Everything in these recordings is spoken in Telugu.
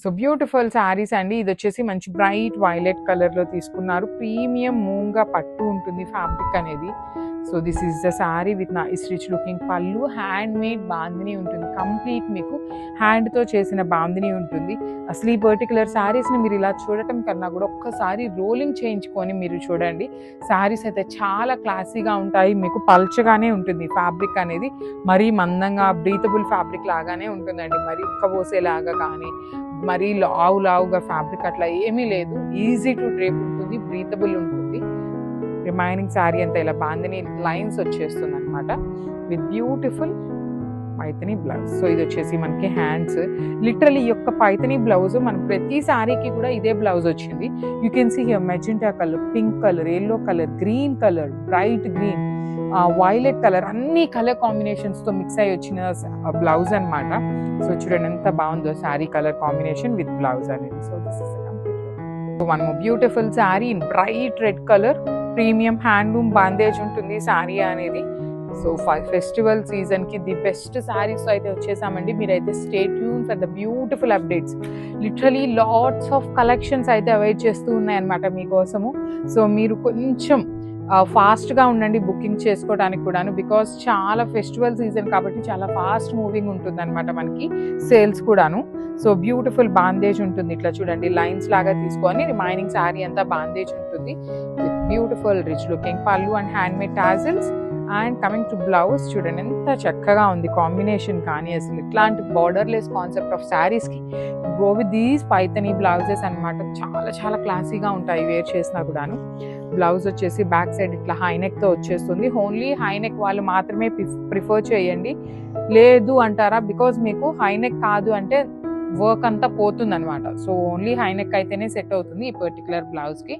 సో బ్యూటిఫుల్ శారీస్ అండి. ఇది వచ్చేసి మంచి బ్రైట్ వైలెట్ కలర్లో తీసుకున్నారు. ప్రీమియం మూంగా పట్టు ఉంటుంది ఫ్యాబ్రిక్ అనేది. So this is the sari with nice rich looking పళ్ళు. హ్యాండ్ మేడ్ బాందిని ఉంటుంది, కంప్లీట్ మీకు హ్యాండ్తో చేసిన బాందిని ఉంటుంది. అసలు ఈ పర్టికులర్ శారీస్ని మీరు ఇలా చూడటం కన్నా కూడా ఒక్కసారి రోలింగ్ చేయించుకొని మీరు చూడండి. శారీస్ అయితే చాలా క్లాసీగా ఉంటాయి, మీకు పల్చగానే ఉంటుంది ఫ్యాబ్రిక్ అనేది. మరీ మందంగా బ్రీతబుల్ ఫ్యాబ్రిక్ లాగానే ఉంటుందండి, మరీ ఉక్కబోసేలాగా కానీ మరీ లావుగా ఫ్యాబ్రిక్ అట్లా ఏమీ లేదు. ఈజీ టు డ్రేప్ ఉంటుంది, బ్రీతబుల్ ఉంటుంది. రిమైనింగ్ శారీ అంతా ఇలా బాందిని లైన్స్ వచ్చేస్తుంది అనమాట with beautiful Paithani blouse. So ఇది వచ్చేసి మనకి హ్యాండ్స్. లిటరలీ ఈ యొక్క పైతని బ్లౌజ్ మనం ప్రతి శారీకి కూడా ఇదే బ్లౌజ్ వచ్చింది. You can see here magenta colour, pink colour, yellow colour, green colour, bright green, violet colour, అన్ని కలర్ కాంబినేషన్స్తో మిక్స్ అయ్యి వచ్చిన బ్లౌజ్ అనమాట. సో చూడండి ఎంత బాగుందో sari colour combination with blouse అనేది. So this is complete. One more beautiful sari in bright red colour. Premium handloom bandhej ఉంటుంది శారీ అనేది. సో ఫెస్టివల్ సీజన్కి ది బెస్ట్ శారీస్ అయితే వచ్చేసామండి. మీరైతే stay tune for the beautiful updates. Literally lots of collections అయితే అవైట్ చేస్తూ ఉన్నాయన్నమాట మీకోసము. సో మీరు కొంచెం ఫాస్ట్గా ఉండండి బుకింగ్ చేసుకోవడానికి కూడాను, బికాస్ చాలా ఫెస్టివల్ సీజన్ కాబట్టి చాలా ఫాస్ట్ మూవింగ్ ఉంటుంది అనమాట మనకి సేల్స్ కూడాను. సో బ్యూటిఫుల్ బాందేజ్ ఉంటుంది, ఇట్లా చూడండి లైన్స్ లాగా తీసుకొని రిమైనింగ్ శారీ అంతా బాందేజ్ ఉంటుంది with beautiful rich looking pallu and handmade tassels. And coming to blouse చూడండి ఎంత చక్కగా ఉంది కాంబినేషన్. కానీ అసలు ఇట్లాంటి బార్డర్లెస్ కాన్సెప్ట్ ఆఫ్ శారీస్కి go with these Paithani blouses అనమాట. చాలా చాలా క్లాసీగా ఉంటాయి వేర్ చేసినా కూడాను. బ్లౌజ్ వచ్చేసి బ్యాక్ సైడ్ ఇట్లా హైనెక్తో వచ్చేస్తుంది. ఓన్లీ హైనెక్ వాళ్ళు మాత్రమే ప్రిఫర్ చేయండి, లేదు అంటారా బికాజ్ మీకు హైనెక్ కాదు అంటే వర్క్ అంతా పోతుంది అనమాట. సో ఓన్లీ హైనెక్ అయితేనే సెట్ అవుతుంది ఈ పర్టికులర్ బ్లౌజ్కి.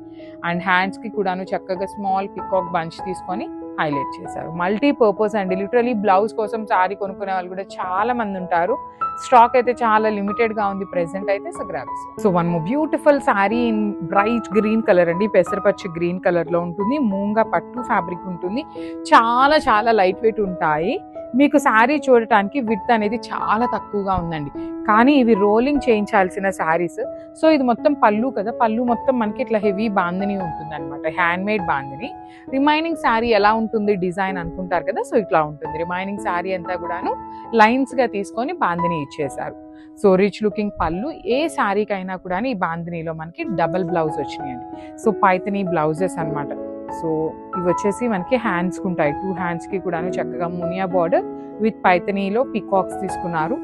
అండ్ హ్యాండ్స్కి కూడాను చక్కగా స్మాల్ పికాక్ బంచ్ తీసుకొని హైలైట్ చేశారు. మల్టీ పర్పస్ అండి. లిటరలీ బ్లౌజ్ కోసం శారీ కొనుక్కునే వాళ్ళు కూడా చాలా మంది ఉంటారు. స్టాక్ అయితే చాలా లిమిటెడ్గా ఉంది ప్రెసెంట్ అయితే. So grabs. So one more beautiful sari in bright green colour అండి, పెసరపచ్చి గ్రీన్ కలర్లో ఉంటుంది. మూంగా పట్టు ఫ్యాబ్రిక్ ఉంటుంది. చాలా చాలా లైట్ వెయిట్ ఉంటాయి. మీకు శారీ చూడటానికి విడ్త్ అనేది చాలా తక్కువగా ఉందండి, కానీ ఇవి రోలింగ్ చేయించాల్సిన శారీస్. సో ఇది మొత్తం పళ్ళు కదా, పళ్ళు మొత్తం మనకి ఇట్లా హెవీ బాందిని ఉంటుంది అనమాట, హ్యాండ్మేడ్ బాందిని. రిమైనింగ్ శారీ ఎలా ఉంటుంది డిజైన్ అనుకుంటారు కదా, సో ఇట్లా ఉంటుంది. రిమైనింగ్ శారీ అంతా కూడాను లైన్స్గా తీసుకొని బాందిని ఇచ్చేసారు. సో రిచ్ లుకింగ్ పళ్ళు. ఏ శారీకైనా కూడా ఈ బాందినీలో మనకి డబల్ బ్లౌజ్ వచ్చినాయండి. సో పైతనీ బ్లౌజెస్ అనమాట. సో ఇవి వచ్చేసి మనకి హ్యాండ్స్కి ఉంటాయి. 2 హ్యాండ్స్కి కూడాను చక్కగా మునియా బార్డర్ విత్ పైతనీలో పికాక్స్ తీసుకున్నారు.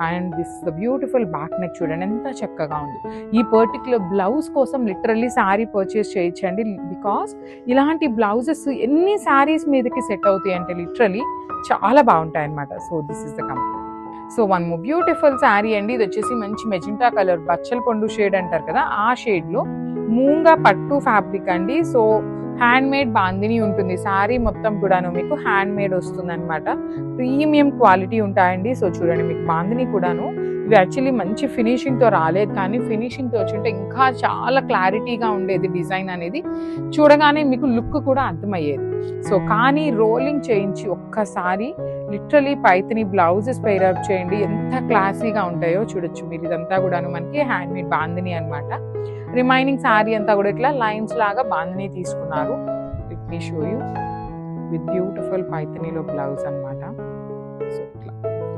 And this the beautiful back neck చూడండి ఎంత చక్కగా ఉంది. ఈ పర్టికులర్ బ్లౌజ్ కోసం లిటరల్లీ శారీ పర్చేస్ చేయించండి, బికాస్ ఇలాంటి బ్లౌజెస్ ఎన్ని శారీస్ మీదకి సెట్ అవుతాయి అంటే లిటరల్లీ చాలా బాగుంటాయి అన్నమాట. So this is the complete. So one more beautiful sari అండి. ఇది వచ్చేసి మంచి మెజెంటా కలర్, బచ్చల పండు షేడ్ అంటారు కదా, ఆ షేడ్లో మూంగా పట్టు ఫ్యాబ్రిక్ అండి. సో హ్యాండ్మేడ్ బాందిని ఉంటుంది. శారీ మొత్తం కూడాను మీకు హ్యాండ్మేడ్ వస్తుంది అనమాట. ప్రీమియం క్వాలిటీ ఉంటాయండి. సో చూడండి మీకు బాందిని కూడాను ఇవి యాక్చువల్లీ మంచి ఫినిషింగ్తో రాలేదు, కానీ ఫినిషింగ్తో వచ్చింటే ఇంకా చాలా క్లారిటీగా ఉండేది డిజైన్ అనేది, చూడగానే మీకు లుక్ కూడా అర్థమయ్యేది. సో కానీ రోలింగ్ చేయించి ఒక్కసారి లిటరలీ పైతని బ్లౌజెస్ పైరప్ చేయండి, ఎంత క్లాసీగా ఉంటాయో చూడొచ్చు మీరు. ఇదంతా కూడాను మనకి హ్యాండ్మేడ్ బాందిని అనమాట. రిమైనింగ్ శారీ అంతా కూడా ఇట్లా లైన్స్ లాగా బాందిని తీసుకున్నారు. Let me show you with beautiful పైతనీలో బ్లౌజ్ అనమాట. సో ఇట్లా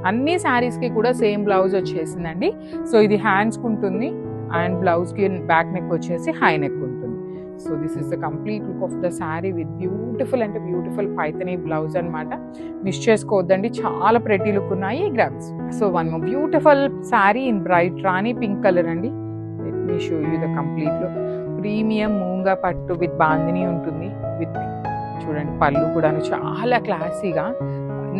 అన్ని శారీస్కి కూడా సేమ్ బ్లౌజ్ వచ్చేసిందండి. సో ఇది హ్యాండ్స్కి ఉంటుంది అండ్ బ్లౌజ్కి బ్యాక్ నెక్ వచ్చేసి హై నెక్ ఉంటుంది. So this is the complete look of the sari with beautiful అంటే బ్యూటిఫుల్ పైతనీ బ్లౌజ్ అనమాట. మిస్ చేసుకోవద్దండి, చాలా ప్రెటీ లుక్ ఉన్నాయి grabs. So one more beautiful sari in bright rani pink colour అండి. Let me show you the complete look. Premium moonga పట్టు విత్ బాందిని ఉంటుంది. విత్ చూడండి పళ్ళు కూడాను చాలా క్లాసీగా,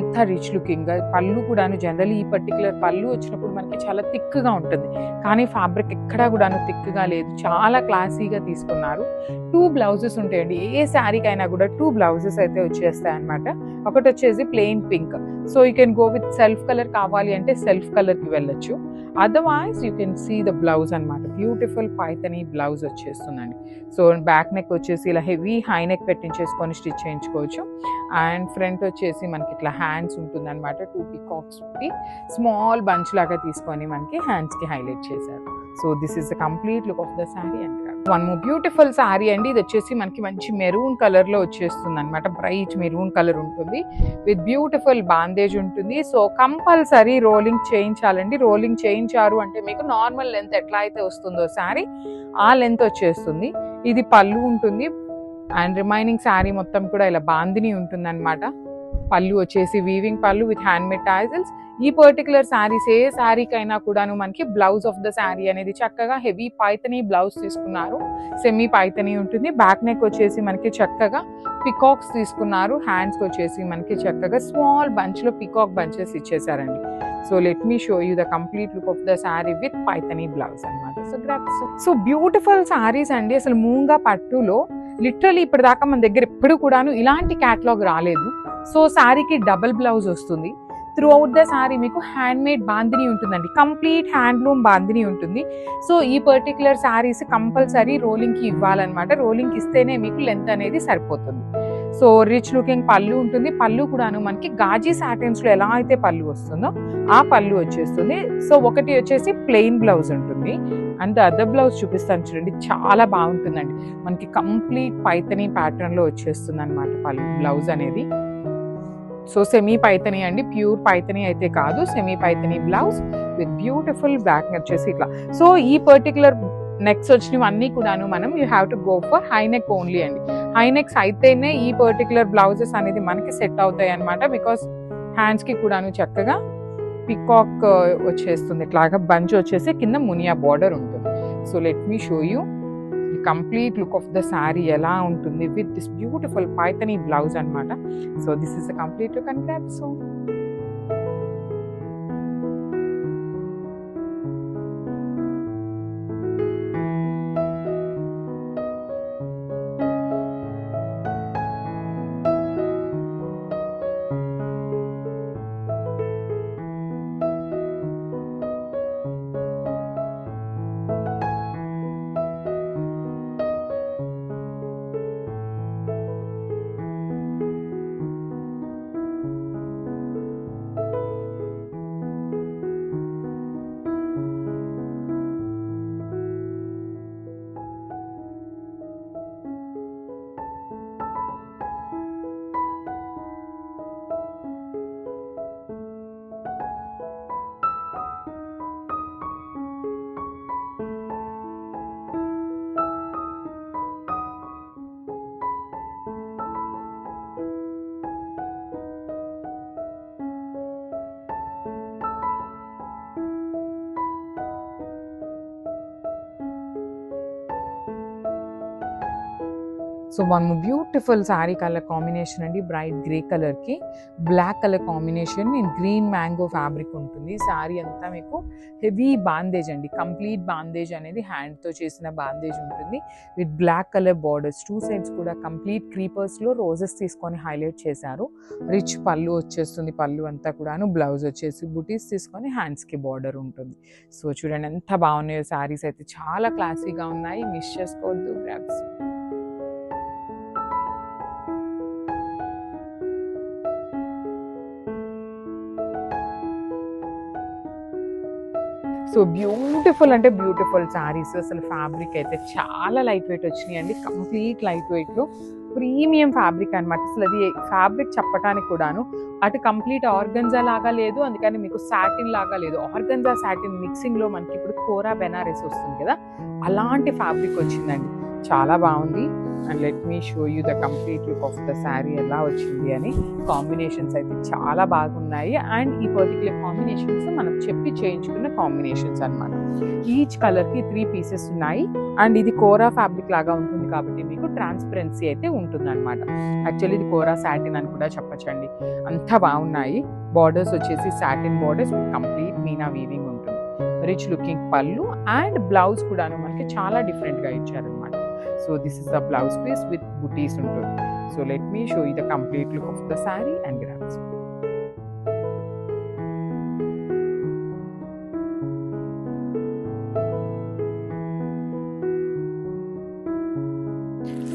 ఎంత రిచ్ లుకింగ్గా. పళ్ళు కూడాను జనరల్లీ ఈ పర్టికులర్ పళ్ళు వచ్చినప్పుడు మనకి చాలా థిక్గా ఉంటుంది, కానీ ఫ్యాబ్రిక్ ఎక్కడా కూడాను థిక్గా లేదు, చాలా క్లాసీగా తీసుకున్నారు. 2 బ్లౌజెస్ ఉంటాయండి. ఏ శారీకైనా కూడా 2 బ్లౌజెస్ అయితే వచ్చేస్తాయి అనమాట. ఒకటి వచ్చేసి plain pink. So you can go with self colour కావాలి అంటే సెల్ఫ్ కలర్కి వెళ్ళొచ్చు, otherwise you can see the blouse అనమాట. బ్యూటిఫుల్ పైతనీ బ్లౌజ్ వచ్చేస్తుందండి. సో బ్యాక్ నెక్ వచ్చేసి ఇలా హెవీ హై నెక్ పెట్టించేసుకొని స్టిచ్ చేయించుకోవచ్చు. అండ్ ఫ్రంట్ వచ్చేసి మనకి ఇట్లా హ్యాండ్స్ ఉంటుందన్నమాట. 2 పీకాక్స్ స్మాల్ బంచ్ లాగా తీసుకొని మనకి హ్యాండ్స్కి హైలైట్ చేశారు. So this is the complete look of the sari and one more beautiful sari అండి. ఇది వచ్చేసి మనకి మంచి మెరూన్ కలర్లో వచ్చేస్తుంది అనమాట. బ్రైట్ మెరూన్ కలర్ ఉంటుంది విత్ బ్యూటిఫుల్ బాందేజ్ ఉంటుంది. సో కంపల్సరీ రోలింగ్ చేయించాలండి. రోలింగ్ చేయించారు అంటే మీకు నార్మల్ లెంత్ ఎట్లా అయితే వస్తుందో శారీ ఆ లెంత్ వచ్చేస్తుంది. ఇది పళ్ళు ఉంటుంది అండ్ రిమైనింగ్ శారీ మొత్తం కూడా ఇలా బాందిని ఉంటుంది అనమాట. పళ్ళు వచ్చేసి వీవింగ్ పళ్ళు విత్ హ్యాండ్మేడ్ టాజిల్స్. ఈ పర్టికులర్ శారీస్ ఏ శారీకైనా కూడాను మనకి బ్లౌజ్ ఆఫ్ ద శారీ అనేది చక్కగా హెవీ పైతనీ బ్లౌజ్ తీసుకున్నారు. సెమీ పైతనీ ఉంటుంది. బ్యాక్ నెక్ వచ్చేసి మనకి చక్కగా పికాక్స్ తీసుకున్నారు. హ్యాండ్స్కి వచ్చేసి మనకి చక్కగా స్మాల్ బంచ్లో పికాక్ బంచెస్ ఇచ్చేసారండి. So let me show you the complete look of the sari with paithani blouse అనమాట. సో బ్యూటిఫుల్ శారీస్ అండి. అసలు మూంగా పట్టులో లిటరలీ ఇప్పటిదాకా మన దగ్గర ఎప్పుడు కూడాను ఇలాంటి క్యాటలాగ్ రాలేదు. సో శారీకి డబుల్ బ్లౌజ్ వస్తుంది. త్రూ అవుట్ ద శారీ మీకు హ్యాండ్మేడ్ బాందిని ఉంటుందండి. కంప్లీట్ హ్యాండ్లూమ్ బాందిని ఉంటుంది. సో ఈ పర్టికులర్ శారీస్ కంపల్సరీ రోలింగ్కి ఇవ్వాలన్నమాట. రోలింగ్కి ఇస్తేనే మీకు లెంత్ అనేది సరిపోతుంది. సో రిచ్ లుకింగ్ పళ్ళు ఉంటుంది. పళ్ళు కూడాను మనకి గాజీ సాటిన్స్లో ఎలా అయితే పళ్ళు వస్తుందో ఆ పళ్ళు వచ్చేస్తుంది. సో ఒకటి వచ్చేసి ప్లెయిన్ బ్లౌజ్ ఉంటుంది అండ్ అదర్ బ్లౌజ్ చూపిస్తాను చూడండి. చాలా బాగుంటుందండి. మనకి కంప్లీట్ పైతనీ ప్యాటర్న్లో వచ్చేస్తుంది అనమాట పళ్ళు బ్లౌజ్ అనేది. సో సెమీ పైతనీ అండి, ప్యూర్ పైతనీ అయితే కాదు. Semi Paithani blouse with beautiful back వచ్చేసి ఇట్లా. సో ఈ పర్టికులర్ నెక్స్ వచ్చినవి అన్నీ కూడాను మనం you have to go for high neck only అండి. హై నెక్స్ అయితేనే ఈ పర్టికులర్ బ్లౌజెస్ అనేది మనకి సెట్ అవుతాయి అనమాట. బికాస్ హ్యాండ్స్కి కూడాను చక్కగా పికాక్ వచ్చేస్తుంది. ఇట్లాగా బంచ్ వచ్చేసి కింద మునియా బార్డర్ ఉంటుంది. So let me show you the complete look of the sari ఎలా ఉంటుంది with this beautiful Paithani blouse అనమాట. So this is the complete look and grab. So so one beautiful sari colour combination అండి. బ్రైట్ గ్రే కలర్కి black colour combination in green mango fabric ఉంటుంది. శారీ అంతా మీకు హెవీ బాందేజ్ అండి. కంప్లీట్ బాందేజ్ అనేది హ్యాండ్తో చేసిన బాందేజ్ ఉంటుంది with black colour borders. 2 sides కూడా కంప్లీట్ క్రీపర్స్లో రోజెస్ తీసుకొని హైలైట్ చేశారు. రిచ్ పళ్ళు వచ్చేస్తుంది. పళ్ళు అంతా కూడాను బ్లౌజ్ వచ్చేసి బుటీస్ తీసుకొని హ్యాండ్స్కి బార్డర్ ఉంటుంది. సో చూడండి ఎంత బాగున్నాయో శారీస్ అయితే. చాలా క్లాసీగా ఉన్నాయి. మిస్ చేసుకోవద్దు. గ్రాబ్స్. సో బ్యూటిఫుల్ అంటే బ్యూటిఫుల్ శారీస్. అసలు ఫ్యాబ్రిక్ అయితే చాలా లైట్ వెయిట్ వచ్చినాయి అండి. కంప్లీట్ లైట్ వెయిట్లో ప్రీమియం ఫ్యాబ్రిక్ అనమాట. అసలు అది ఫ్యాబ్రిక్ చెప్పడానికి కూడాను అటు కంప్లీట్ ఆర్గన్జా లాగా లేదు, అందుకని మీకు సాటిన్ లాగా లేదు. ఆర్గన్జా సాటిన్ మిక్సింగ్లో మనకి ఇప్పుడు కోరా బెనారస్ వస్తుంది కదా, అలాంటి ఫ్యాబ్రిక్ వచ్చిందండి. చాలా బాగుంది. And let me show you the complete look of the sari ఎలా వచ్చింది అని. కాంబినేషన్స్ అయితే చాలా బాగున్నాయి. అండ్ ఈ పర్టికులర్ కాంబినేషన్స్ మనం చెప్పి చేయించుకున్న కాంబినేషన్స్ అనమాట. ఈచ్ కలర్కి 3 పీసెస్ ఉన్నాయి. అండ్ ఇది కోరా ఫ్యాబ్రిక్ లాగా ఉంటుంది కాబట్టి మీకు ట్రాన్స్పరెన్సీ అయితే ఉంటుంది అనమాట. యాక్చువల్లీ ఇది కోరా సాటిన్ అని కూడా చెప్పచ్చండి. అంత బాగున్నాయి. బార్డర్స్ వచ్చేసి satin borders complete meena weaving ఉంటుంది. Rich looking pallu and blouse కూడాను మనకి చాలా డిఫరెంట్గా ఇచ్చారనమాట. So this is the blouse piece with butis ఉంటుంది. So let me show you the complete look of the sari and grams.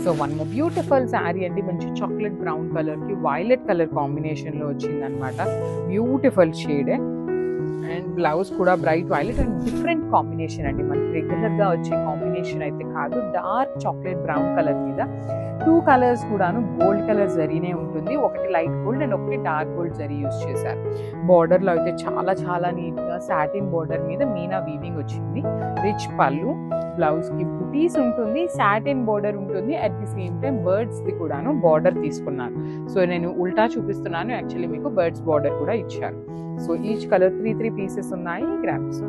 So one more beautiful sari అండి, మంచి చాక్లెట్ బ్రౌన్ కలర్కి వైలెట్ కలర్ కాంబినేషన్లో వచ్చిందనమాట. బ్యూటిఫుల్ షేడే. అండ్ బ్లౌజ్ కూడా bright violet and different combination అండి, మనకి రెగ్యులర్గా వచ్చే కాంబినేషన్ అయితే కాదు. డార్క్ చాక్లెట్ బ్రౌన్ కలర్ మీద 2 కలర్స్ కూడాను గోల్డ్ కలర్ జరీనే ఉంటుంది. ఒకటి లైట్ గోల్డ్ అండ్ ఒకటి డార్క్ గోల్డ్ జరీ యూజ్ చేశారు. బార్డర్లో అయితే చాలా చాలా నీట్గా సాటిన్ బార్డర్ మీద మీనా వీవింగ్ వచ్చింది. రిచ్ పళ్ళు, బ్లౌజ్కి బుటీస్ ఉంటుంది, సాటిన్ బార్డర్ ఉంటుంది. అట్ ది సేమ్ టైం బర్డ్స్ది కూడాను బార్డర్ తీసుకున్నారు. సో నేను ఉల్టా చూపిస్తున్నాను, యాక్చువల్లీ మీకు బర్డ్స్ బార్డర్ కూడా ఇచ్చారు. సో ఈచ్ కలర్ 3 పీసెస్ ఉన్నాయి, గ్రామ్స్.